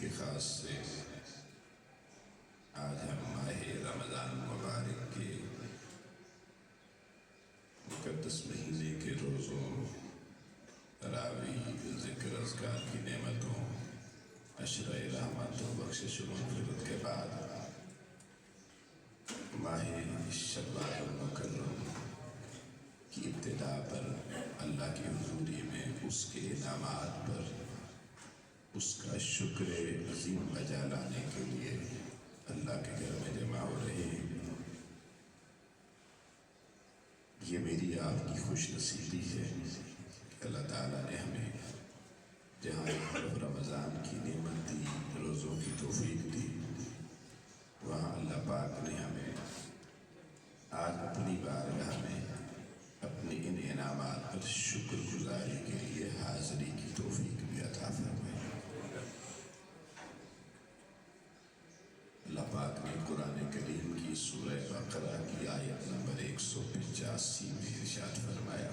کے خاص سے آج ہم ماہ رمضان مبارک کے مقدس مہینے کے روزوں، تراویح، ذکر اذکار کی نعمتوں، عشرہ رحمت و بخشش و مغفرت کے بعد ماہ شعبان المکرم کی ابتدا پر اللہ کی حضوری میں اس کے انعامات پر اس کا شکر عظیم بجا لانے کے لیے اللہ کے گھر میں جمع ہو رہے ہیں۔ یہ میری آپ کی خوش نصیبی ہے کہ اللہ تعالیٰ نے ہمیں جہاں رمضان کی نعمت دی، روزوں کی توفیق دی، وہاں اللہ پاک نے ہمیں آج اپنی بارگاہ میں اپنے ان انعامات پر شکر گزاری کے لیے حاضری کی توفیق بھی عطا فرمائی۔ اللہ پاک نے قرآن کریم کی سورہ بقرہ کی آیت نمبر 185 میں ارشاد فرمایا،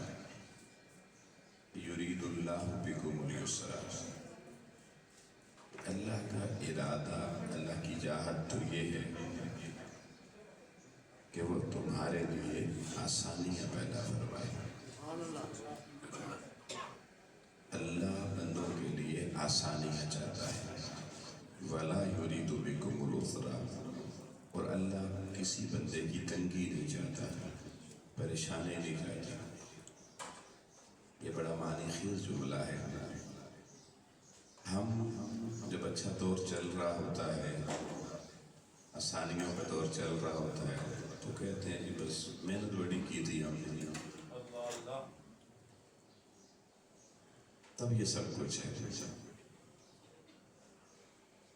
یرید اللہ بکم اليسر، اللہ کا ارادہ، اللہ کی چاہت تو یہ ہے کہ وہ تمہارے لیے آسانیاں پیدا فرمائے۔ اللہ بندوں کے لیے آسانیاں چاہتا ہے، وَلَا يُرِيدُ بِكُمُ الْعُسْرَ، اور اللہ کسی بندے کی تنگی نہیں چاہتا، پریشانی نہیں چاہتا۔ یہ بڑا معنی خیز جملہ ہے۔ ہم جب اچھا دور چل رہا ہوتا ہے، آسانیوں کا دور چل رہا ہوتا ہے، تو کہتے ہیں جی بس محنت بڑی کی تھی ہم نے، تب یہ سب کچھ ہے۔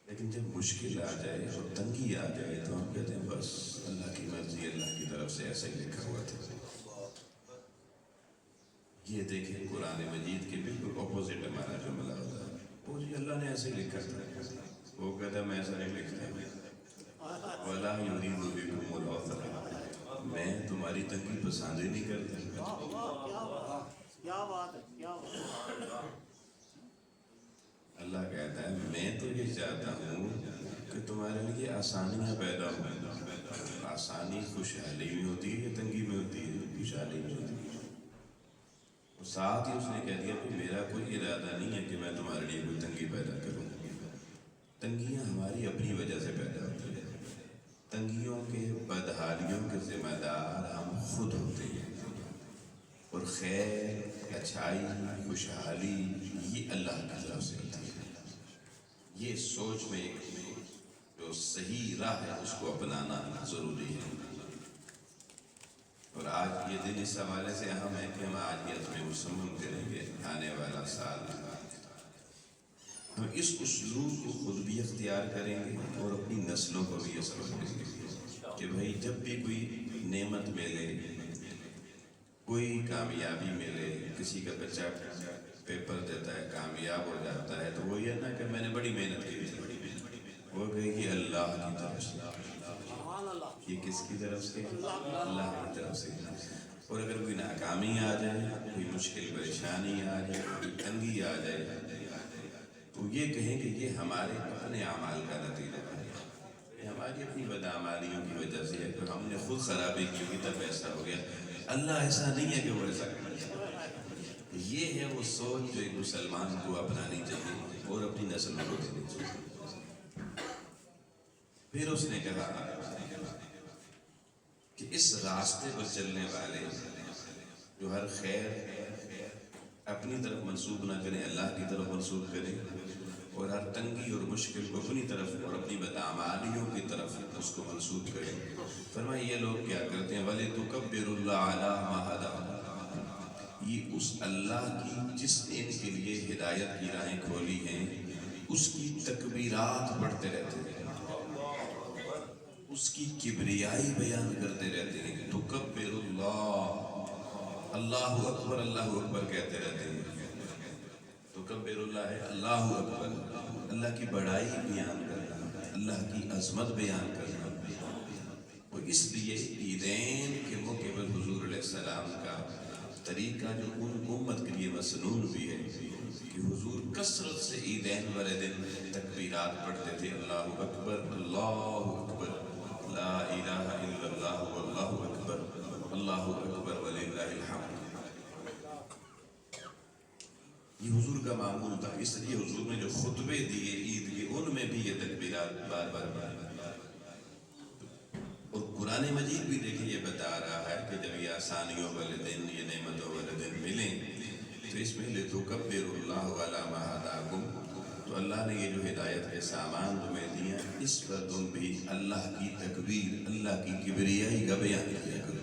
لیکن جب مشکل آ جائے اور تنگی آ جائے تو ہم کہتے ہیں بس اللہ کی مرضی، اللہ کی طرف سے ایسا ہی لکھا ہوا تھا۔ یہ دیکھیں قرآن مجید کے بالکل اپوزٹ ہمارا جملہ ہوتا ہے، وہ جی اللہ نے ایسے ہی لکھا تھا، وہ کہتا میں ایسا نہیں لکھتا، وَلَا يُرِيدُ بِكُمُ الْعُسْرَ، میں تمہاری تنگی پسند ہی نہیں کرتا۔ کیا بات ہے، کیا بات ہے۔ اللہ کہتا ہے میں تو یہ چاہتا ہوں کہ تمہارے لیے آسانیاں پیدا ہوں۔ آسانی خوشحالی میں ہوتی ہے یا تنگی میں ہوتی ہے؟ خوشحالی میں ہوتی ہے۔ اور ساتھ ہی اس نے کہہ دیا کہ میرا کوئی ارادہ نہیں ہے کہ میں تمہارے لیے کوئی تنگی پیدا کروں۔ تنگیاں ہماری اپنی وجہ سے پیدا ہوتی ہیں، تنگیوں کے، بدحالیوں کے ذمہ دار ہم خود ہوتے ہیں، اور خیر، اچھائی، خوشحالی یہ اللہ کی طرف سے ہوتی ہے۔ یہ سوچ میں جو صحیح راہ ہے اس کو اپنانا ضروری ہے۔ اور آج یہ دن اس حوالے سے اہم ہے کہ ہم آج یہ عزم مصمم کریں گے آنے والا سال ہم اس اسلوب کو خود بھی اختیار کریں گے اور اپنی نسلوں کو بھی اثر کریں گے کہ بھائی جب بھی کوئی نعمت ملے، کوئی کامیابی ملے، کسی کا بچہ پیپر دیتا ہے کامیاب ہو جاتا ہے، تو وہ یہ نہ کہ میں نے بڑی محنت کی تھی، وہ کہے کہ اللہ کی طرف سے۔ یہ کس کی طرف سے؟ اللہ کی طرف سے۔ اور اگر کوئی ناکامی آ جائے، کوئی مشکل پریشانی آ جائے، کوئی تنگی آ جائے، تو یہ کہیں کہ یہ ہمارے اپنے اعمال کا نتیجہ ہے، یہ ہماری اپنی بدعمالیوں کی وجہ سے ہے، کہ ہم نے خود خرابی کی ہوئی تب ایسا ہو گیا۔ اللہ ایسا نہیں ہے کہ وہ ایسا کرے۔ یہ ہے وہ سوچ جو ایک مسلمان کو اپنانی چاہیے اور اپنی نسل کو دینی چاہیے۔ پھر اس نے کہا کہ اس راستے پر چلنے والے جو ہر خیر اپنی طرف منسوب نہ کریں، اللہ کی طرف منسوب کریں، اور ہر تنگی اور مشکل کو اپنی طرف اور اپنی بدعمالیوں کی طرف اس کو منسوب کریں۔ فرمایا یہ لوگ کیا کرتے ہیں، وَلِتُكَبِّرُوا اللَّهَ عَلَىٰ مَا هَدَاهُمْ، یہ اس اللہ کی جس نے ان کے لیے ہدایت کی راہیں کھولی ہیں اس کی تکبیرات پڑھتے رہتے ہیں، اس کی کبریائی بیان کرتے رہتے ہیں۔ تکبر اللہ، اللہ اکبر، اللہ اکبر کہتے رہتے ہیں۔ تکبر اللہ ہے اللہ اکبر، اللہ کی بڑائی بیان کرنا، اللہ کی عظمت بیان کرنا۔ اور اس لیے عیدین کے موقع پر حضور علیہ السلام کا طریقہ جو ان امت کے لیے مسنون بھی ہے کہ کہ حضور کثرت سے عیدین والے دن تکبیرات پڑھتے تھے، اللہ اکبر لا الہ الا اللہ واللہ اکبر وللہ الحمد۔ یہ حضور کا معمول تھا، اس لیے حضور نے جو خطبے دیے عید کے ان میں بھی یہ تکبیرات بار بار اور قرآن مجید بھی دیکھیں یہ بتا رہا ہے کہ جب یہ آسانیوں والے دن، یہ نعمتوں والے دن ملیں تو اس میں لِتُكَبِّرُوا اللَّهَ عَلَىٰ مَا هَدَاكُمْ، تو اللہ نے یہ جو ہدایت کے سامان تمہیں دیا اس پر تم بھی اللہ کی تکبیر، اللہ کی کبریائی کا بیان کیا کرو۔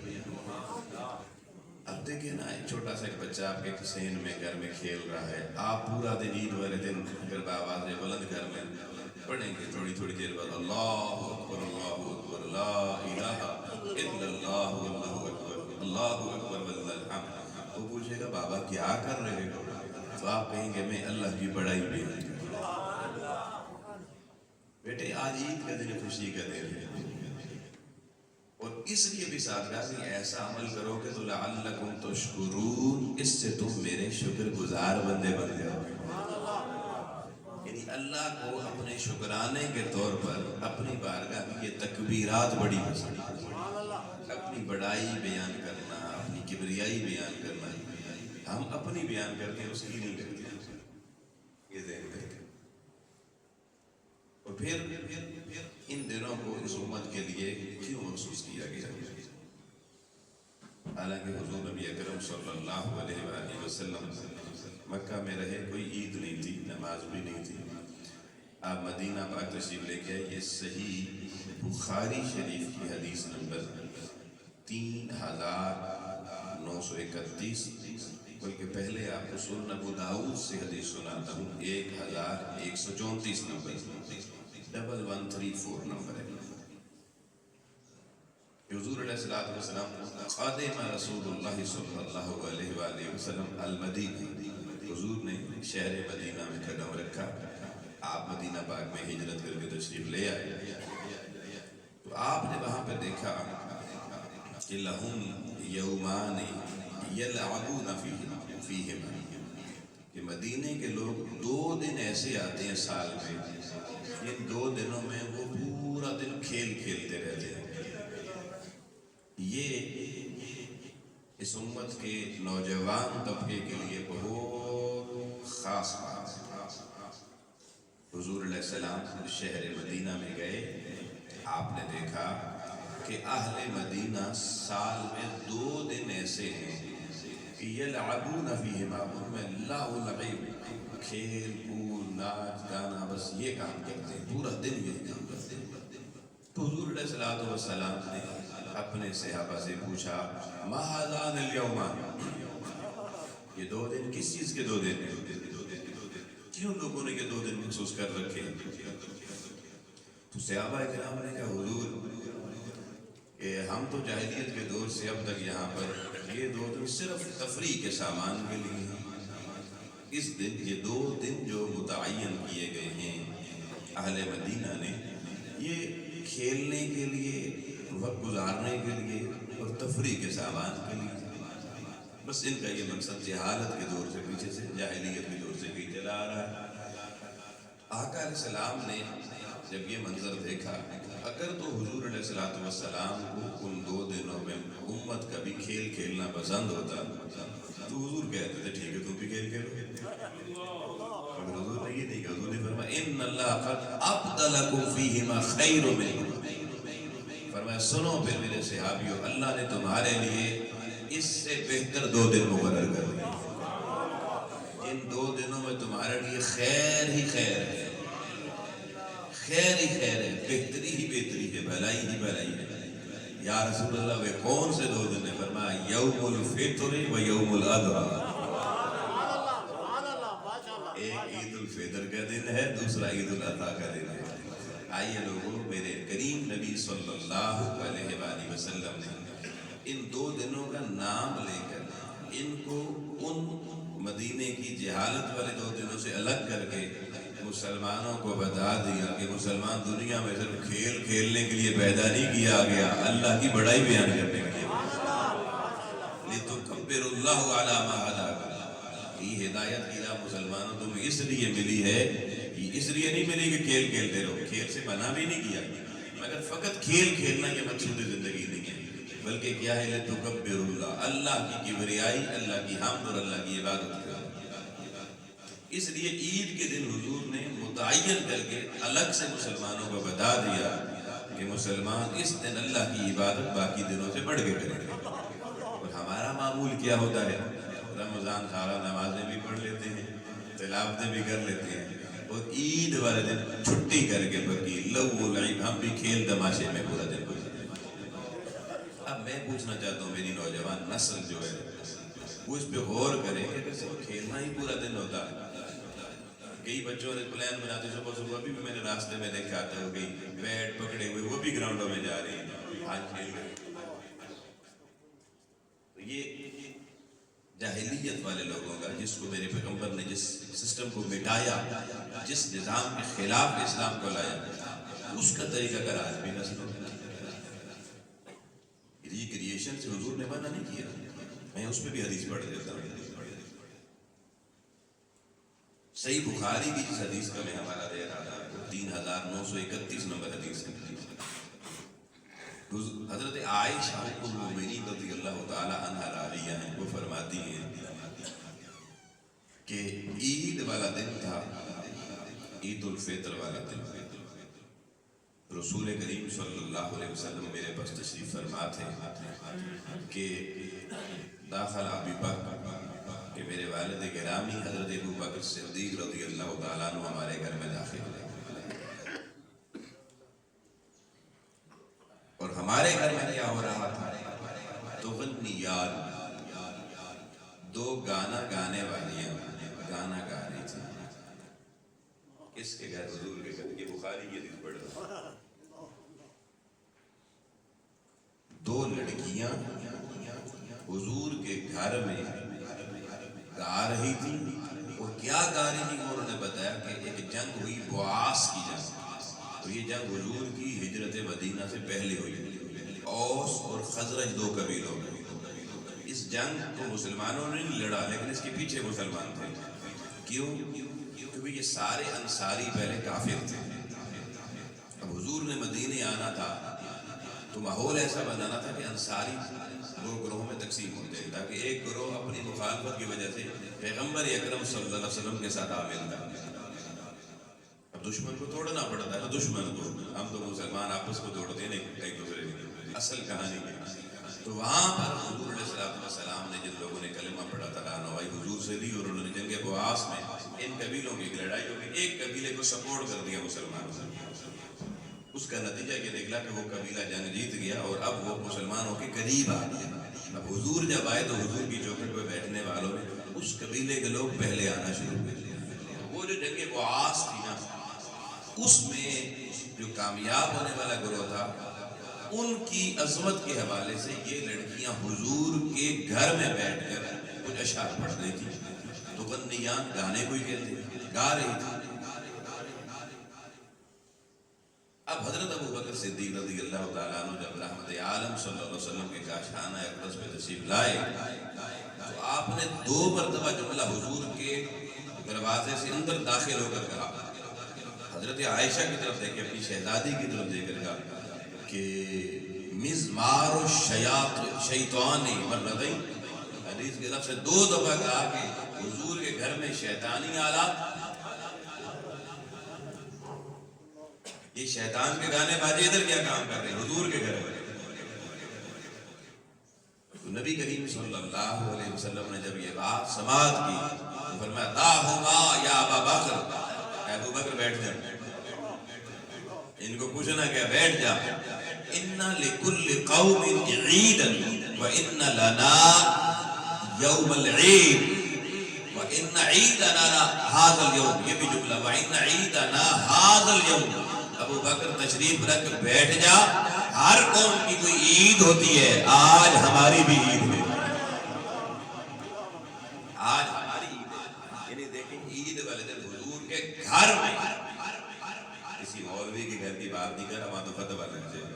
اب دیکھیں نا، ایک چھوٹا سا ایک بچہ آپ کے حسین میں گھر میں کھیل رہا ہے، آپ پورا دن عید والے دن اگر بآواز بلند گھر میں پڑھیں گے، تھوڑی تھوڑی دیر بعد اللہ اکبر لا الہ الا اللہ واللہ اکبر وللہ الحمد، وہ پوچھے گا بابا کیا کر رہے ہو؟ تو آپ کہیں گے میں اللہ کی بڑائی بیان کروں۔ بیٹے آج عید کا دن خوشی کا دن ہے، اور اس لیے بھی ساتھ ایسا عمل کرو کہ تو لعلکم تشکرون، اس سے تم میرے شکر گزار بندے بن جاؤ۔ یعنی اللہ کو اپنے شکرانے کے طور پر اپنی بارگاہ میں یہ تکبیرات بڑی پسند، اپنی بڑائی بیان کرنا، اپنی کبریائی بیان کرنا، ہم اپنی بیان کرتے ہیں، اس کی نہیں کرتے، یہ ذہن رکھیں۔ اور پھر ان دنوں کو اس امت کے لیے کیوں مخصوص کیا گیا؟ حالانکہ حضور نبی اکرم صلی اللہ علیہ وآلہ وسلم مکہ میں رہے، کوئی عید نہیں تھی، نماز بھی نہیں تھی، آپ مدینہ پاک تشریف لے کے، یہ صحیح بخاری شریف کی حدیث نمبر 3931، بلکہ پہلے آپ کو سنن ابو داؤد سے حدیث سناتا ہوں، 1134 نمبر، 1134 نمبر ہے۔ حضور علیہ السلام قادم رسول اللہ صلی اللہ علیہ وآلہ وسلم المدینہ، حضور نے شہر مدینہ میں قدم رکھا، آپ مدینہ پاک میں ہجرت کر کے تشریف لے آئے، تو آپ نے وہاں پہ دیکھا کہ لہم یومان یلعبون فیہما، کہ مدینے کے لوگ 2 دن ایسے آتے ہیں سال میں، ان 2 دنوں میں وہ پورا دن کھیل کھیلتے رہتے ہیں۔ یہ اس امت کے نوجوان طبقے کے لیے بہت خاص بات ہے۔ حضور علیہ السلام شہر مدینہ میں گئے، آپ نے دیکھا کہ اہل مدینہ سال میں 2 دن ایسے ہیں کہ یلعبون فیہما، ان میں لہو لعب، کھیل کود ناچ گانا، بس یہ کام کرتے ہیں، پورا دن یہ کام کرتے ہیں۔ تو حضور علیہ السلام نے اپنے صحابہ سے پوچھا ما ھذان الیومان، یہ 2 دن کس چیز کے 2 دن ہیں؟ کیوں لوگوں نے یہ 2 دن مخصوص کر رکھے؟ تو صحابہ کرام نے کہا حضور کہ ہم تو جاہلیت کے دور سے اب تک یہاں پر یہ 2 دن صرف تفریح کے سامان کے لیے ہیں، اس دن یہ 2 دن جو متعین کیے گئے ہیں اہل مدینہ نے، یہ کھیلنے کے لیے، وقت گزارنے کے لیے اور تفریح کے سامان کے لیے، بس ان کا یہ مقصد جہالت کے دور سے، پیچھے سے جاہلیت کے دور سے بھی چلا آ رہا ہے۔ آقا علیہ السلام نے جب یہ منظر دیکھا، اگر تو حضور علیہ السلام کو ان 2 دنوں میں امت کا بھی کھیل کھیلنا پسند ہوتا تو حضور کہتے تھے ٹھیک ہے تم بھی کھیل کھیلو، مگر حضور نے یہ نہیں کہا، حضور نے فرمایا ان اللہ قد ابدلکم فیہما خیر منہما، فرمایا سنو پھر میرے صحابیوں، اللہ نے تمہارے لیے اس سے بہتر 2 دن مقرر کر دیے، ان 2 دنوں میں تمہارے لیے خیر ہی خیر ہے، خیر ہی خیر ہے، بہتری ہی بہتری ہے، بھلائی ہی بھلائی ہے۔ یا رسول اللہ وہ کون سے 2 دن ہیں؟ فرمایا یوم الفطر و یوم الاضحیٰ، ایک عید الفطر کا دن ہے، دوسرا عید الاضحیٰ کا دن ہے۔ آئیے لوگوں، میرے کریم نبی صلی اللہ علیہ وآلہ وسلم نے ان 2 دنوں کا نام لے کر ان کو ان مدینے کی جہالت والے 2 دنوں سے الگ کر کے مسلمانوں کو بتا دیا کہ مسلمان دنیا میں صرف کھیل کھیلنے کے لیے پیدا نہیں کیا گیا، اللہ کی بڑائی بیان کرنے کے لیے، لِتُكَبِّرُوا اللَّهَ عَلَىٰ مَا هَدَاكُمْ، یہ ہدایت کیا مسلمانوں تمہیں اس لیے ملی ہے، یہ اس لیے نہیں ملی کہ کھیل کھیلتے رہو، کھیل سے منع بھی نہیں کیا، مگر فقط کھیل کھیلنا یہ مقصود زندگی نہیں ہے، بلکہ کیا ہے لتکبر اللہ، اللہ کی کبریائی، اللہ کی حمد اور اللہ کی عبادت کرو۔ اس لیے عید کے دن حضور نے متعین کر کے الگ سے مسلمانوں کو بتا دیا کہ مسلمان اس دن اللہ کی عبادت باقی دنوں سے بڑھ کے کریں گے۔ اور ہمارا معمول کیا ہوتا ہے؟ رمضان سارا نمازیں بھی پڑھ لیتے ہیں، تلاوتیں بھی کر لیتے ہیں، اور عید والے دن چھٹی کر کے بکی لو لعب، ہم بھی کھیل تماشے میں پورا دن گزارتے ہیں۔ اب میں پوچھنا چاہتا ہوں میری نوجوان نسل جو ہے وہ اس پہ غور کرے کہ اگر صرف کھیلنا ہی پورا دن ہوتا ہے۔ کئی بچوں نے پلان بناتے صبح صبح بھی میں نے راستے میں دیکھا تھا، وہ کئی بیٹ پکڑے ہوئے وہ بھی گراؤنڈوں میں جا رہے ہیں آج کھیل رہے ہیں۔ تو یہ جاہلیت والے لوگوں کا، جس کو میرے پیغمبر نے جس سسٹم کو مٹایا، جس نظام کے خلاف اسلام کو لایا، اس کا طریقہ کار آج بھی نسل ریکریشن سے حضور نے منع نہیں کیا۔ میں اس پہ بھی حدیث پڑھ دیتا ہوں، صحیح بخاری کی جس حدیث کا میں حوالہ دے رہا تھا 3931 نمبر حدیث ہے، حضرت عائشہ ام المؤمنین رضی اللہ تعالی عنہا راویہ ہیں، وہ فرماتی ہیں کہ عید والا دن تھا، عید الفطر والا دن، رسول کریم صلی اللہ علیہ وسلم میرے پاس تشریف فرما تھے کہ داخل ابی بکر کہ میرے والد گرامی حضرت ابو بکر صدیق رضی اللہ تعالیٰ عنہ ہمارے گھر میں داخل ہوئے، اور ہمارے گھر میں کیا ہو رہا تھا؟ تغنیات، دو گانا گانے والیاں گانا گا رہی تھی۔ کس کے گھر؟ حضور کے گھر۔ یہ بخاری کی حدیث پڑھ رہا ہوں۔ دو لڑکیاں حضور کے گھر میں گا رہی تھی، اور کیا گا رہی تھی وہ انہوں نے بتایا کہ ایک جنگ ہوئی بواس کی جنگ، تو یہ جنگ حضور کی ہجرت مدینہ سے پہلے ہوئی، اوس اور خزرج دو قبیلوں میں۔ اس جنگ کو مسلمانوں نے نہیں لڑا، لیکن اس کے پیچھے مسلمان تھے۔ کیوں؟ کیونکہ یہ سارے انصاری پہلے کافر تھے، اب حضور نے مدینے آنا تھا تو ماحول ایسا بنانا تھا کہ انصاری دو گروہوں میں تقسیم ہوتے ہیں، تاکہ ایک گروہ اپنی مخالفت کی وجہ سے پیغمبر اکرم صلی اللہ علیہ وسلم کے ساتھ عامل تھا۔ اب دشمن کو توڑنا پڑتا ہے، دشمن کو، ہم تو مسلمان آپس کو توڑتے ہیں ایک دوسرے کی، اصل کہانی ہے۔ تو وہاں پر حضور علیہ السلام نے جن لوگوں نے کلمہ پڑھا تھا رہنمائی حضور سے دی، اور انہوں نے جنگ بواس میں ان قبیلوں کی لڑائی ہو گئی، ایک قبیلے کو سپورٹ کر دیا مسلمانوں نے۔ اس کا نتیجہ یہ نکلا کہ وہ قبیلہ جنگ جیت گیا، اور اب وہ مسلمانوں کے قریب آ گیا۔ اب حضور جب آئے تو حضور کی چوکھٹ پہ بیٹھنے والوں میں اس قبیلے کے لوگ پہلے آنا شروع ہوئے۔ وہ جو جنگ بواس تھی نا، اس میں جو کامیاب ہونے والا گروہ تھا، ان کی عظمت کے حوالے سے یہ لڑکیاں حضور کے گھر میں بیٹھ کر کچھ اشعار پڑھ رہی تھی، تو غنیان گانے کوئی کہتے گا رہی تھی۔ اب حضرت ابو بکر صدیق رضی اللہ تعالیٰ عنہ جب رحمت عالم صلی اللہ علیہ وسلم کے کاشانہ اقدس پہ تشریف لائے تو آپ نے 2 مرتبہ جملہ حضور کے دروازے سے اندر داخل ہو کر کہا، حضرت عائشہ کی طرف دیکھ کے، اپنی شہزادی کی طرف دیکھ کر کہا کہ مزمار الشیطان مرتين، حدیث کے لفظ سے 2 دفعہ کہا کہ حضور کے گھر میں شیطانی آلات، یہ شیطان کے گانے باجے ادھر کیا کام کر رہے ہیں حضور کے گھر میں۔ تو نبی کریم صلی اللہ علیہ وسلم نے جب یہ بات سماعت کی تو فرمایا دعہما یا ابا بکر، اے ابو بکر بیٹھ جا، ان کو پوچھنا کیا، بیٹھ جا، ان لکل قوم عیدا وان لنا یوم العید وان عیدنا هذا اليوم، یہ بھی جملہ، وان عیدنا هذا اليوم۔ ابو بکر تشریف رکھ، بیٹھ جا، ہر قوم کی کوئی عید ہوتی ہے، آج ہماری بھی عید ہے، آج ہماری عید ہے۔ یعنی دیکھیں عید والے دن حضور کے گھر میں، کسی مولوی کے گھر کی بات نہیں کر رہا، وہاں تو فتویٰ لگ جائے،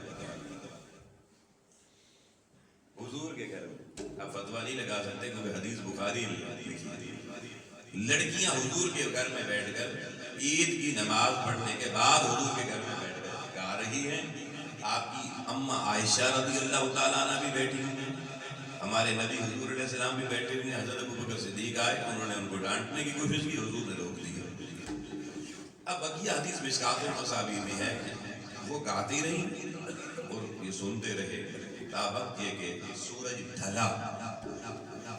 حضور کے گھر میں اب فتویٰ نہیں لگا سکتے کیونکہ حدیث بخاری میں لکھی ہے۔ لڑکیاں حضور کے گھر میں بیٹھ کر عید کی نماز پڑھنے کے بعد حضور کے گھر میں بیٹھ کر گا رہی ہیں. آپ کی اماں عائشہ رضی اللہ تعالیٰ عنہ بھی بیٹھی ہوئی ہیں. ہمارے نبی حضور علیہ السلام بھی بیٹھے ہوئے ہیں. حضرت ابوبکر صدیق آئے, انہوں نے ان کو ڈانٹنے کی کوشش کی, حضور نے روک دیا. اب بقیہ حدیث مشکات المصابیح میں ہے وہ گاتی رہی اور یہ سنتے رہے تا وقت یہ کہ سورج ڈھلا.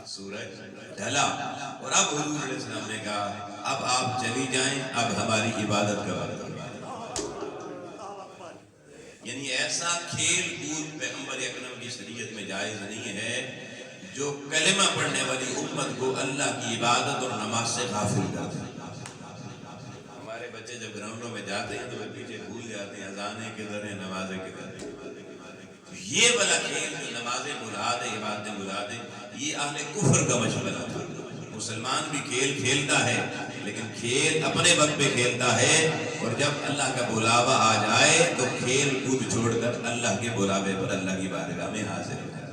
سورج ڈھلا اور اب حضور علیہ السلام نے کہا اب آپ چلی جائیں, اب ہماری عبادت کا وقت. یعنی ایسا کھیل کود پیغمبر اکرم کی شریعت میں جائز نہیں ہے جو کلمہ پڑھنے والی امت کو اللہ کی عبادت اور نماز سے غافل کر دے. ہمارے بچے جب گراؤنڈوں میں جاتے ہیں تو وہ پیچھے بھول جاتے ہیں اذانیں کدھر ہیں, نمازیں کدھر ہیں. یہ والا کھیل جو نمازیں بھلا دے, عبادتیں بھلا دے, یہ اہل کفر کا مشغلہ تھا. مسلمان بھی کھیل کھیلتا ہے لیکن کھیل اپنے وقت پہ کھیلتا ہے, اور جب اللہ کا بلاوا آ جائے تو کھیل کود چھوڑ کر اللہ کے بلاوے پر اللہ کی بارگاہ میں حاضر ہے.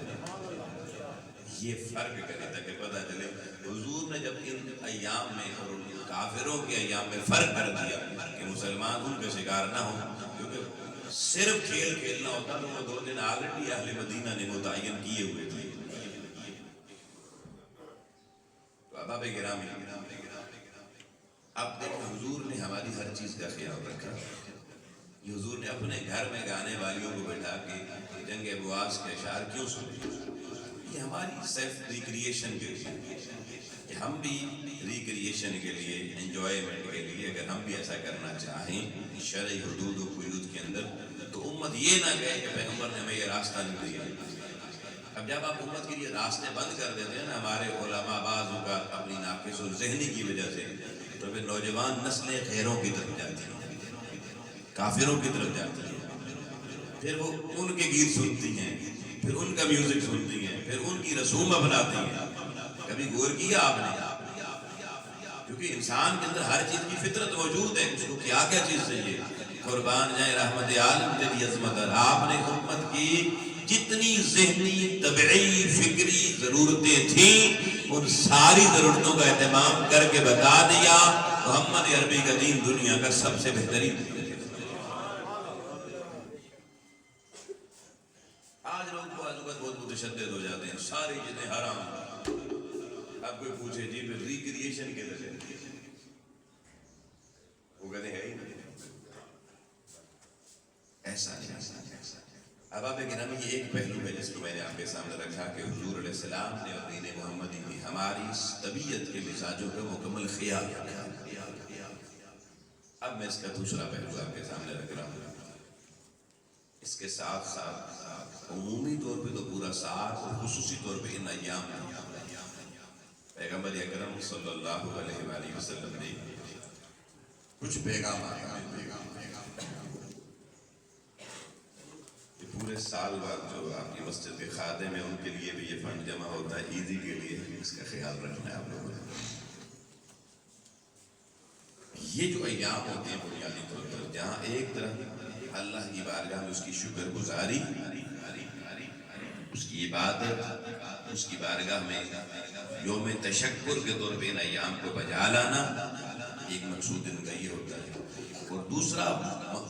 یہ فرق کرے تاکہ پتہ چلے حضور نے جب ان ایام میں اور کافروں کے ایام میں فرق کر دیا کہ مسلمان ان کا شکار نہ ہو, کیونکہ صرف کھیل کھیلنا ہوتا تو وہ 2 دن آلریڈی اہل مدینہ نے متعین کیے ہوئے تھے. تو احباب گرامی, اب دیکھو حضور نے ہماری ہر چیز کا خیال رکھا. یہ حضور نے اپنے گھر میں گانے والیوں کو بٹھا کے جنگ بواس کے اشعار کیوں سنے؟ یہ ہماری سیلف ریکریشن کے لیے, کہ ہم بھی ریکریشن کے لیے, انجوائمنٹ کے لیے اگر ہم بھی ایسا کرنا چاہیں شرعی حدود و قیود کے اندر, تو امت یہ نہ کہے کہ پیغمبر نے ہمیں یہ راستہ نہیں دیا. اب جب آپ امت کے لیے راستے بند کر دیتے ہیں نا, ہمارے علماء بعض اوقات اپنی ناقص الذہنی کی وجہ سے, تو پھر نوجوان نسلیں غیروں کی طرف جاتی ہیں, کافروں کی طرف جاتی ہیں, پھر وہ ان کے گیت سنتی ہیں, پھر ان کا میوزک سنتی ہیں, پھر ان کی رسوم اپناتی ہیں. کبھی غور کیا آپ نے؟ کیونکہ انسان کے اندر ہر چیز کی فطرت موجود ہے, اس کو کیا کیا چیز چاہیے. قربان جائے رحمت عالم تیری عظمت, آپ نے امت کی جتنی ذہنی, طبعی, فکری ضرورتیں تھیں ان ساری ضرورتوں کا اہتمام کر کے بتا دیا. محمد عربی کا دین دنیا کا سب سے بہترین. آج لوگ بہت متشدد ہو جاتے ہیں, ساری چیزیں حرام. اب کوئی پوچھے جی پھر ریکریشن کے ذریعے, وہ کہتے ہیں ایسا نہیں. اب آپ گرامی یہ ایک پہلو ہے جس کو میں نے آپ کے سامنے رکھا کہ حضور علیہ السلام نے اور دین محمدی نے ہماری طبیعت کے مزاجوں کا مکمل خیال رکھا. اب میں اس کا دوسرا پہلو آپ کے سامنے رکھ رہا ہوں. اس کے ساتھ ساتھ عمومی طور پہ تو پورا ساتھ, اور خصوصی طور پہ ان ایام میں پیغمبر اکرم صلی اللہ علیہ وآلہ وسلم نے کچھ پیغام آیا. پورے سال بعد جو آپ کی مسجد کے خادم ہیں ان کے لیے بھی یہ فنڈ جمع ہوتا ہے عیدی کے لیے, اس کا خیال رکھنا ہے آپ لوگوں نے. یہ جو ایام ہوتے ہیں بنیادی طور پر جہاں ایک طرف اللہ کی بارگاہ میں اس کی شکر گزاری, اس کی عبادت, اس کی بارگاہ میں یوم تشکر کے طور پہ ان ایام کو بجا لانا, ایک مقصود ان کا یہ ہوتا ہے. اور دوسرا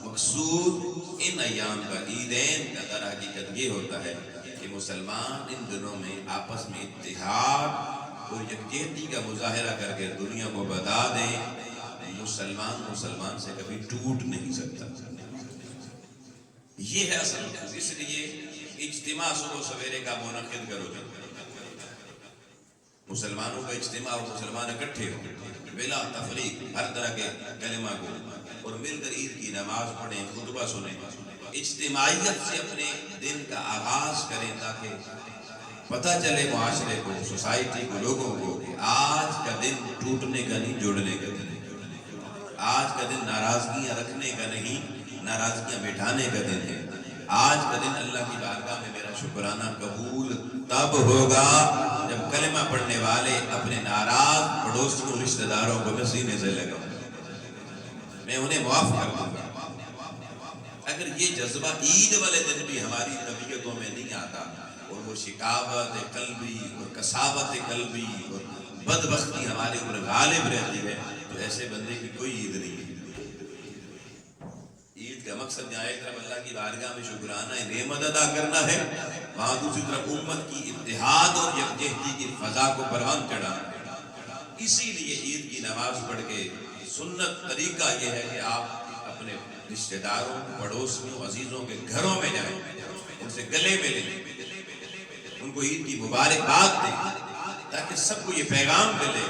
مقصود ان ایام کا, عیدین کا در حقیقت یہ ہوتا ہے کہ مسلمان ان دنوں میں آپس میں اتحاد اور یکجہتی کا مظاہرہ کر کے دنیا کو بتا دیں مسلمان سے کبھی ٹوٹ نہیں سکتا. یہ ہے اصل مقصود. اس لیے اجتماع صبح سویرے کا منعقد کرو, مسلمانوں کا اجتماع اور مسلمان اکٹھے ہوں بلا تفریق, ہر طرح کے کلمہ کو, اور مل کر عید کی نماز پڑھیں, خطبہ سنیں, اجتماعیت سے اپنے دن کا آغاز کریں تاکہ پتہ چلے معاشرے کو, سوسائٹی کو, لوگوں کو کہ آج کا دن ٹوٹنے کا نہیں, جوڑنے کا دن. آج کا دن ناراضگیاں رکھنے کا نہیں, ناراضگیاں بٹھانے کا دن ہے. آج کا دن اللہ کی بارگاہ میں میرا شکرانہ قبول تب ہوگا جب کلمہ پڑھنے والے اپنے ناراض پڑوسیوں, رشتہ داروں کو میں سینے سے لگاؤں, میں انہیں معاف کر دوں گا. اگر یہ جذبہ عید والے دن بھی ہماری طبیعتوں میں نہیں آتا, اور وہ شکاوت قلبی اور کساوت قلبی اور بدبختی ہمارے اوپر غالب رہتی ہے تو ایسے بندے کی کوئی عید نہیں ہے۔ عید کا مقصد جہاں ایک طرف اللہ کی بارگاہ میں شکرانہ نعمت ادا کرنا ہے، وہاں دوسری طرف امت کی اتحاد اور یکجہتی کی فضا کو پروان چڑھانا ہے۔ اسی لیے عید کی نماز پڑھ کے سنت طریقہ یہ ہے کہ آپ اپنے رشتہ داروں، پڑوسیوں، عزیزوں کے گھروں میں جائیں، ان سے گلے ملیں، ان کو عید کی مبارکباد دیں، تاکہ سب کو یہ پیغام ملے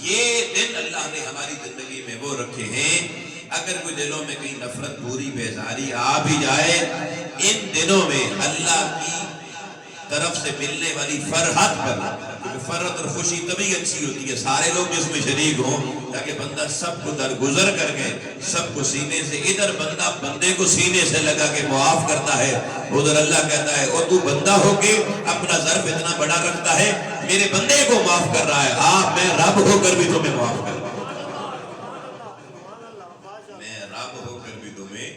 یہ دن اللہ نے ہماری زندگی میں وہ رکھے ہیں، اگر کوئی دلوں میں کہیں نفرت، بوری، بیزاری آ بھی جائے، ان دنوں میں اللہ کی طرف سے ملنے والی فرحت پر، کیونکہ فرحت اور خوشی تبھی اچھی ہوتی ہے سارے لوگ جس میں شریک ہوں، تاکہ بندہ سب کو درگزر کر کے سب کو سینے سے، ادھر بندہ بندے کو سینے سے لگا کے معاف کرتا ہے، ادھر اللہ کہتا ہے اور تو بندہ ہو کے اپنا ظرف اتنا بڑا رکھتا ہے، میرے بندے کو معاف کر رہا ہے، میں رب ہو کر بھی تمہیں معاف کر رہا ہوں، میں رب ہو کر بھی تمہیں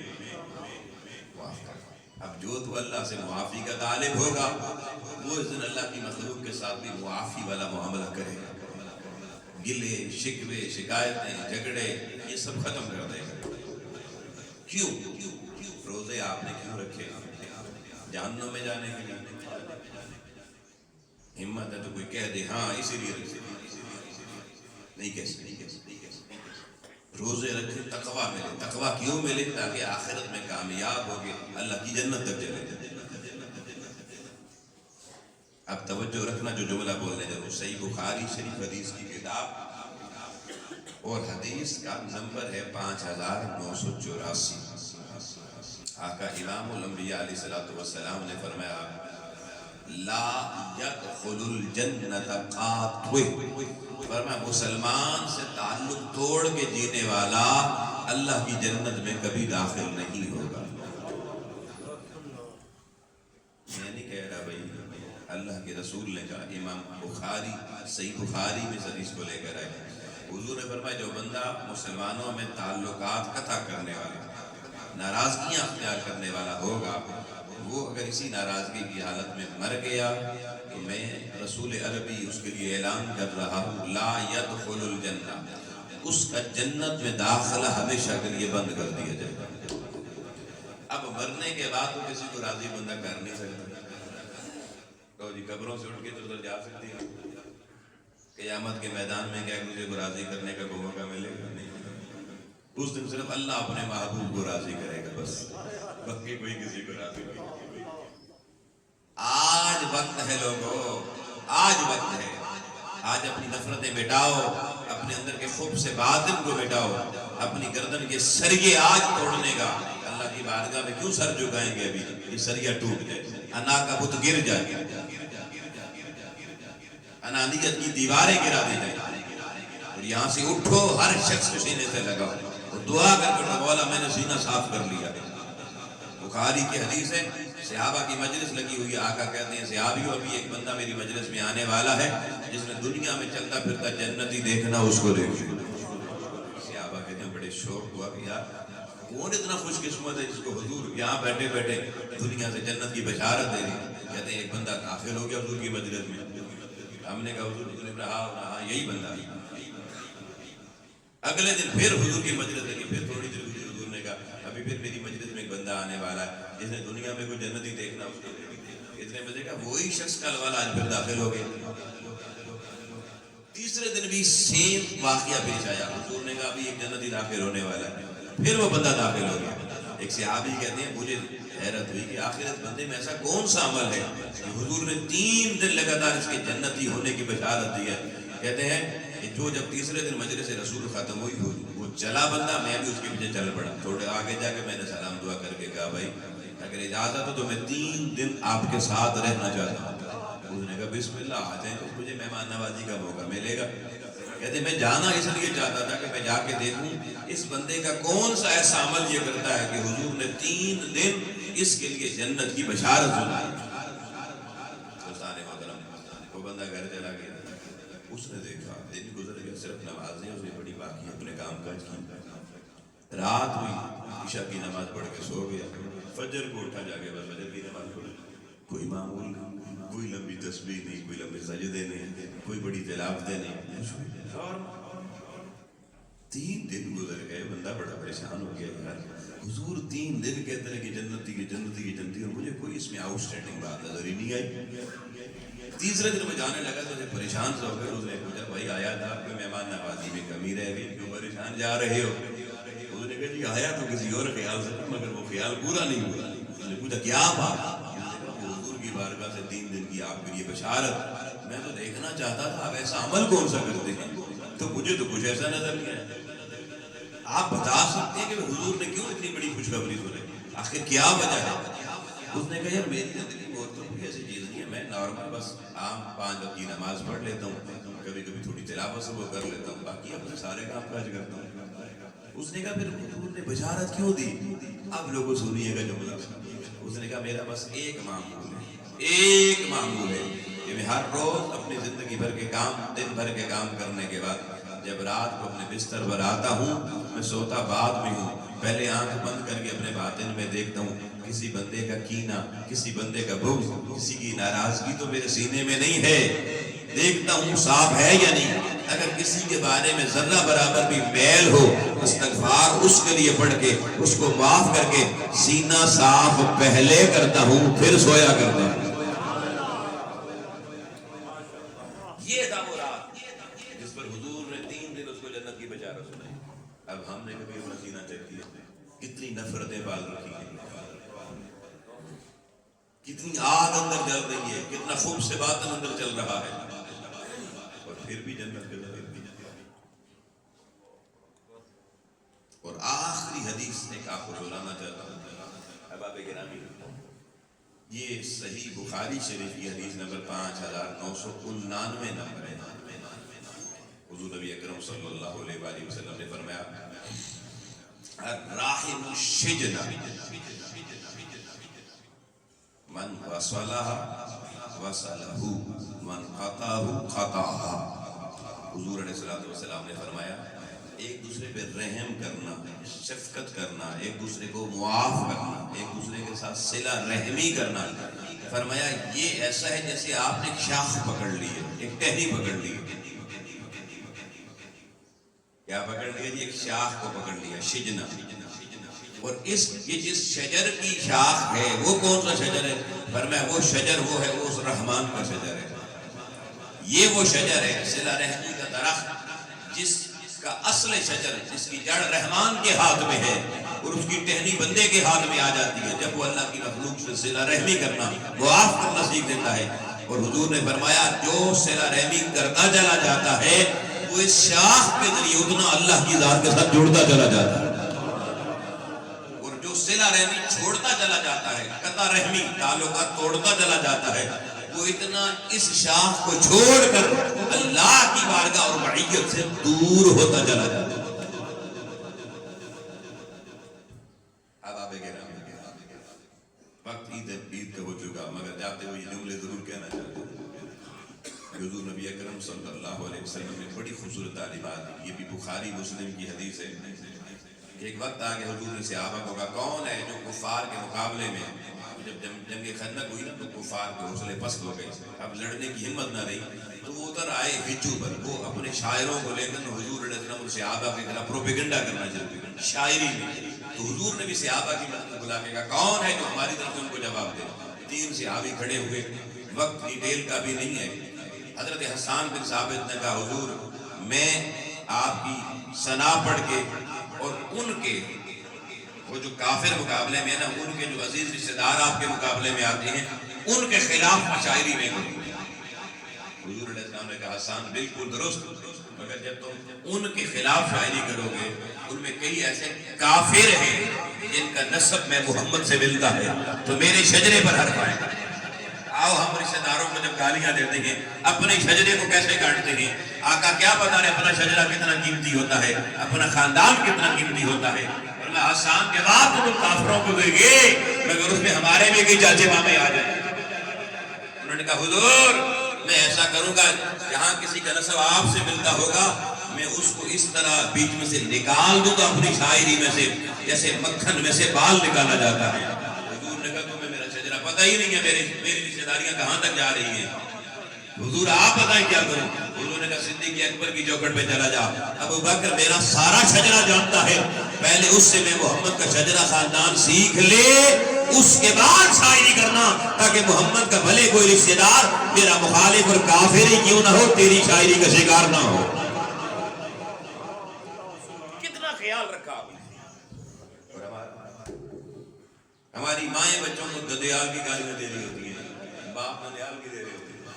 معاف کر رہا ہوں۔ اب جو تو اللہ سے معافی کا طالب ہوگا وہ اس دن اللہ کی مخلوق کے ساتھ بھی معافی والا معاملہ کرے گا، گلے، شکوے، شکایتیں، جھگڑے یہ سب ختم کر دے گا۔ کیوں؟ روزے آپ نے کیوں رکھے؟ جہنم میں جانے کے لیے؟ ہمت ہے تو کوئی کہہ دے ہاں اسی لیے رکھے، نہیں کہہ سکتے۔ روزے رکھے تقویٰ ملے، تقویٰ کیوں ملے؟ تاکہ آخرت میں کامیاب ہو کے اللہ کی جنت تک چلے جائے۔ اب توجہ رکھنا جو جملہ بولنے جب صحیح بخاری شریف حدیث کی کتاب اور حدیث کا نمبر ہے 5984۔ آقا امام الانبیاء علیہ السلام نے فرمایا لا يدخل الجنت قاطع، فرمایا مسلمان سے تعلق توڑ کے جینے والا اللہ کی جنت میں کبھی داخل نہیں ہوگا۔ میں نہیں کہہ رہا بھائی، اللہ کے رسول نے کہا، امام بخاری صحیح بخاری میں اس حدیث کو لے کر آئے، حضور نے فرمایا جو بندہ مسلمانوں میں تعلقات قطع کرنے والا، ناراضگیاں اختیار کرنے والا ہوگا، وہ اگر اسی ناراضگی کی حالت میں مر گیا تو میں رسول عربی اس کے لیے اعلان کر رہا ہوں لا يدخل الجنہ، اس کا جنت میں داخلہ ہمیشہ کے لیے بند کر دیا جائے گا۔ اب مرنے کے بعد تو کسی کو راضی بندہ کر نہیں سکتا، تو جی قبروں سے اٹھ کے تو جا سکتی ہے، قیامت کے میدان میں کیا کسی کو راضی کرنے کا کوئی موقع ملے گا؟ نہیں، اس دن صرف اللہ اپنے محبوب کو راضی کرے گا، بس باقی کوئی کسی کو راضی نہیں۔ آج وقت ہے لوگوں، آج وقت ہے، آج اپنی نفرتیں مٹاؤ، اپنے اندر کے خوب سے باطن کو مٹاؤ، اپنی گردن کے سریے آج توڑنے کا، اللہ کی بارگاہ میں کیوں سر جھکائیں گے؟ ابھی یہ سریا ٹوٹ جائے، انا کا بت گر جائے، انانیت کی دیواریں گرا دی جائیں، اور یہاں سے اٹھو، ہر شخص کو سینے سے لگاؤ اور دعا کر کے مولا میں نے سینہ صاف کر لیا۔ بخاری کی حدیث ہے، صحابہ کی مجلس لگی ہوئی ہے، آقا کہتے ہیں صحابیوں ابھی ایک بندہ میری مجلس میں آنے والا ہے جس نے دنیا میں چلتا پھرتا جنتی دیکھنا، اس کو دیکھو۔ صحابہ کہتے ہیں بڑے شوق ہوا کہ یار کون اتنا خوش قسمت ہے جس کو حضور یہاں بیٹھے بیٹھے دنیا سے جنت کی بشارت دے رہی۔ کہتے ہیں ایک بندہ داخل ہو گیا حضور کی مجلس میں، ہم نے کہا حضور نے کہا یہی بندہ۔ اگلے دن پھر حضور کی مجلس لگی، پھر تھوڑی دیر گزری، حضور نے کہا ابھی پھر میری مجلس میں ایک بندہ آنے والا ہے جس نے دنیا میں کوئی جنتی دیکھنا، اس کو اتنے بجے کا وہی شخص کل والا آج پھر داخل ہو گیا۔ تیسرے دن بھی سیم واقعہ پیش آیا، حضور نے کہا ابھی ایک جنتی داخل ہونے والا ہے، پھر وہ بندہ داخل ہو گیا۔ ایک صحابی کہتے ہیں مجھے حیرت ہوئی کہ آخر اس بندے میں ایسا کون سا عمل ہے کہ حضور نے 3 دن لگاتار اس کے جنتی ہونے کی بشارت دی ہے۔ کہتے ہیں کہ جو جب تیسرے دن مجلس رسول ختم ہوئی وہ چلا بندہ، میں بھی اس کے پیچھے چل پڑا، تھوڑے آگے جا کے میں نے سلام دعا کر کے کہا بھائی اگر اجازت ہو تو میں 3 دن آپ کے ساتھ رہنا چاہتا ہوں۔ اس نے کہا بسم اللہ آ جائیں، تو مجھے مہمان نوازی کا موقع ملے گا۔ کہتے میں جانا اس لیے چاہتا تھا کہ میں جا کے دیکھوں اس بندے کا کون سا ایسا عمل یہ کرتا ہے کہ حضور نے 3 دن اس کے لیے جنت کی بشارت سنائی۔ دوستان محترم، وہ بندہ گھر چلا گیا، اس نے دیکھا دن گزر گیا، صرف نمازیں اس نے پڑھی، باقی اپنے کام کاج کی۔ رات ہوئی، عشاء کی نماز پڑھ کے سو گیا، فجر کو اٹھا جا کے بس فجر کی نماز پڑھی، کوئی معمول نہیں، کوئی لمبی تسبیح نہیں، کوئی لمبے سجدے نہیں، کوئی بڑی تلاوتیں نہیں، اور 3 دن گزر گئے، بندہ بڑا پریشان ہو گیا یار، حضور 3 دن کہتے ہیں کہ جنتی کی جنتی کی جنتی، اور مجھے کوئی اس میں آؤٹ اسٹینڈنگ بات نظر ہی نہیں آئی۔ تیسرے دن میں جانے لگا تو پریشان سے ہو کر اس نے پوچھا بھائی آیا تھا آپ کو مہمان نوازی میں کمی رہ گئی، کیوں پریشان جا رہے ہو؟ اس نے کہا جی آیا تو کسی اور خیال سے مگر وہ خیال پورا نہیں ہوا۔ اس نے پوچھا کیا بات؟ حضور کی بارگاہ سے 3 دن کی آپ کے لیے بشارت، میں تو دیکھنا چاہتا تھا آپ ایسا عمل کون سا کرتے ہیں، تو مجھے تو کچھ ایسا نظر نہیں آیا۔ آپ بتا سکتے ہیں کہ حضور نے کیوں اتنی بڑی خوشخبری سنائی، آخر کیا وجہ ہے؟ اس نے کہا یار میری زندگی میں اور تو کوئی ایسی چیز نہیں ہے، میں نارمل بس عام 5 وقت کی نماز پڑھ لیتا ہوں، کبھی کبھی تھوڑی تلاوت سے وہ کر لیتا ہوں، باقی اپنے سارے کام کاج کرتا ہوں۔ اس نے کہا پھر حضور نے بشارت کیوں دی؟ اب لوگوں سنیے گا جملہ۔ اس نے کہا میرا بس ایک معمول ہے کہ میں ہر روز اپنی زندگی بھر کے کام، دن بھر کے کام کرنے کے بعد جب رات کو اپنے بستر پر آتا ہوں، میں سوتا بعد میں ہوں، پہلے آنکھ بند کر کے اپنے باطن میں دیکھتا ہوں کسی بندے کا کینہ، کسی بندے کا بغض، کسی کی ناراضگی تو میرے سینے میں نہیں ہے، دیکھتا ہوں صاف ہے یا نہیں۔ اگر کسی کے بارے میں ذرہ برابر بھی میل ہو، استغفار اس کے لیے پڑھ کے اس کو معاف کر کے سینہ صاف پہلے کرتا ہوں، پھر سویا کرتا ہوں۔ یہ تھا وہ رات جس پر حضور نے 3 دن اس کو جنت کی بشارت سنائی۔ اب ہم نے کبھی اپنا سینہ چیک کیا؟ کتنی نفرتیں پال رکھی ہیں، کتنی آگ اندر جل رہی ہے، کتنا خوب سے باطن اندر چل رہا ہے، اور پھر بھی جنت کے لئے۔ اور آخری حدیث ایک آپ کو سنانا چاہتا ہوں احباب گرامی، یہ صحیح بخاری شریف کی حدیث نمبر 5999 نمبر ہے۔ حضور نبی اکرم صلی اللہ علیہ وآلہ وسلم نے فرمایا الراحم الشجن من وصلها وصلہ من قطعہ قطعہ۔ حضور علیہ السلام نے فرمایا ایک دوسرے پہ رحم کرنا، شفقت کرنا، ایک دوسرے کو معاف کرنا، ایک دوسرے کے ساتھ صلہ رحمی کرنا، فرمایا یہ ایسا ہے جیسے آپ نے ایک شاخ پکڑ لی ہے، ایک ٹہنی پکڑ لی ہے۔ کیا پکڑ لیا جی؟ ایک شاخ کو پکڑ لیا، شجنا۔ اور یہ جس شجر کی شاخ ہے وہ کون سا شجر ہے؟ فرمایا وہ شجر وہ ہے، وہ اس رحمان کا شجر ہے۔ یہ وہ شجر ہے صلہ رحمی کا درخت جس کا اصل شجر، جس کی جڑ رحمان کے ہاتھ میں ہے اور اس کی ٹہنی بندے کے ہاتھ میں آ جاتی ہے جب وہ اللہ کی مخلوق سے صلہ رحمی کرنا، معاف کرنا سیکھ دیتا ہے۔ اور حضور نے فرمایا جو صلہ رحمی کرتا چلا جاتا ہے وہ اس شاخ کے ذریعے اتنا اللہ کی ذات کے ساتھ جڑتا چلا جاتا ہے، اور جو صلہ رحمی چھوڑتا چلا جاتا ہے، قطع رحمی تعلقات توڑتا چلا جاتا ہے، وہ اتنا اس شاخ کو چھوڑ کر اللہ کی بارگاہ اور معیت سے دور ہوتا چلا جاتا ہے۔ اب آپ وقت عید کا ہو چکا، مگر جاتے ہوئے یہ جملے ضرور کہنا چاہتے ہیں۔ حضور نبی اکرم صلی اللہ علیہ وسلم نے بڑی خوبصورت تعلیمات دی، یہ بھی بخاری مسلم کی حدیث ہے کہ ایک وقت آگے حضور نے صحابہ کو کہا کون ہے جو کفار کے مقابلے میں، جب جنگ خندق ہوئی نا تو کفار کے حوصلے پست ہو گئے، اب لڑنے کی ہمت نہ رہی، تو وہ ادھر آئے ہجو پر، وہ اپنے شاعروں کو لے کر حضور علیہ السلام اور صحابہ کے خلاف پروپیگنڈا کرنا چاہتے ہیں شاعری میں۔ تو حضور نے بھی صحابہ کی مدد کو بلا کے کہا کون ہے جو ہماری طرف ان کو جواب دے۔ 3 صحابی کھڑے ہوئے، وقت ڈیٹیل کا بھی نہیں ہے۔ حضرت حسان بن ثابت نے کہا حضور میں آپ کی ثنا پڑھ کے اور ان کے وہ جو کافر مقابلے میں نا، ان کے جو عزیز رشتہ دار آپ کے مقابلے میں آتے ہیں ان کے خلاف شاعری میں کروں۔ حضور علیہ السلام نے کہا حسان بالکل درست، مگر جب تم ان کے خلاف شاعری کرو گے ان میں کئی ایسے کافر ہیں جن کا نسب میں محمد سے ملتا ہے تو میرے شجرے پر حرف آئے گا۔ آؤ ہم رشتہ داروں کو جب گالیاں دیتے ہیں اپنے شجرے کو کیسے کاٹتے ہیں؟ آقا کیا پتا رہے اپنا شجرہ کتنا قیمتی ہوتا ہے، اپنا خاندان کتنا قیمتی ہوتا ہے۔ آسان جواب تو تم کافروں کو دے گے مگر اس میں ہمارے بھی کئی چاچے مامے آ جائیں۔ انہوں نے کہا حضور میں ایسا کروں گا جہاں کسی کا نسب آپ سے ملتا ہوگا میں اس کو اس طرح بیچ میں سے نکال دوں گا اپنی شاعری میں سے جیسے مکھن میں سے بال نکالا جاتا ہے۔ حضور نے کہا تمہیں میرا شجرہ پتہ پتہ ہی نہیں ہے میری رشتہ داریاں کہاں تک جا رہی ہیں، حضور آپ بتائیں کیا کروں؟ حضور نے کہا صدیق اکبر کی چوکھٹ پہ چلا جا، ابو بکر میرا سارا شجرہ جانتا ہے، پہلے اس سے میں محمد کا شجرہ خاندان سیکھ لے، اس کے بعد شاعری کرنا، تاکہ محمد کا بھلے کوئی رشتہ دار میرا مخالف اور کافر ہی کیوں نہ ہو تیری شاعری کا شکار نہ ہو۔ کتنا خیال رکھا آپ نے۔ ہماری مائیں بچوں کو ددیال کی گالیاں دے رہی ہوتی ہیں، باپ ددیال کی دے رہے ہوتے ہیں،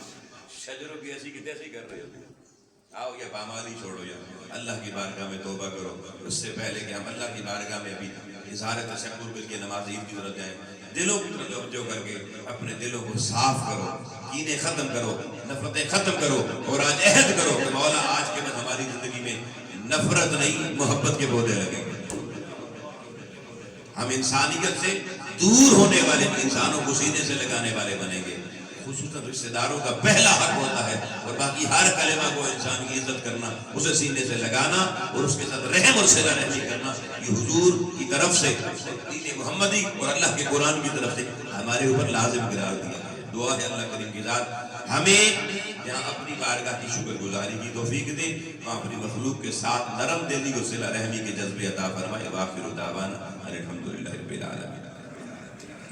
شجروں کی ایسی کی تیسی کر رہے ہوتے ہیں۔ آؤ یہ پامالی چھوڑو، یا اللہ کی بارگاہ میں توبہ کرو، اس سے پہلے کہ ہم اللہ کی بارگاہ میں بھی اظہار تشکر کر کے نماز عید کی طرف جائیں، دلوں کی طرف توجہ کر کے اپنے دلوں کو صاف کرو، کینے ختم کرو، نفرتیں ختم کرو، اور آج عہد کرو کہ مولا آج کے بعد ہماری زندگی میں نفرت نہیں محبت کے پودے لگیں گے، ہم انسانیت سے دور ہونے والے انسانوں کو سینے سے لگانے والے بنیں گے۔ خصوصاً رشتہ داروں کا پہلا حق ہوتا ہے، اور باقی ہر کلمہ کو انسان کی عزت کرنا، اسے سینے سے لگانا اور اس کے ساتھ رحم اور صلہ رحمی کرنا، یہ حضور کی طرف سے دین محمدی اور اللہ کے قرآن کی طرف سے ہمارے اوپر لازم قرار دیا۔ دعا ہے اللہ کریم کی ذات ہمیں یہاں اپنی بارگاہ کی شکر گزاری کی توفیق دے، اپنی مخلوق کے ساتھ نرم دلی کو صلہ رحمی کے جذبے عطا فرمائے۔ وآخر دعوانا الحمدللہ رب العالمین۔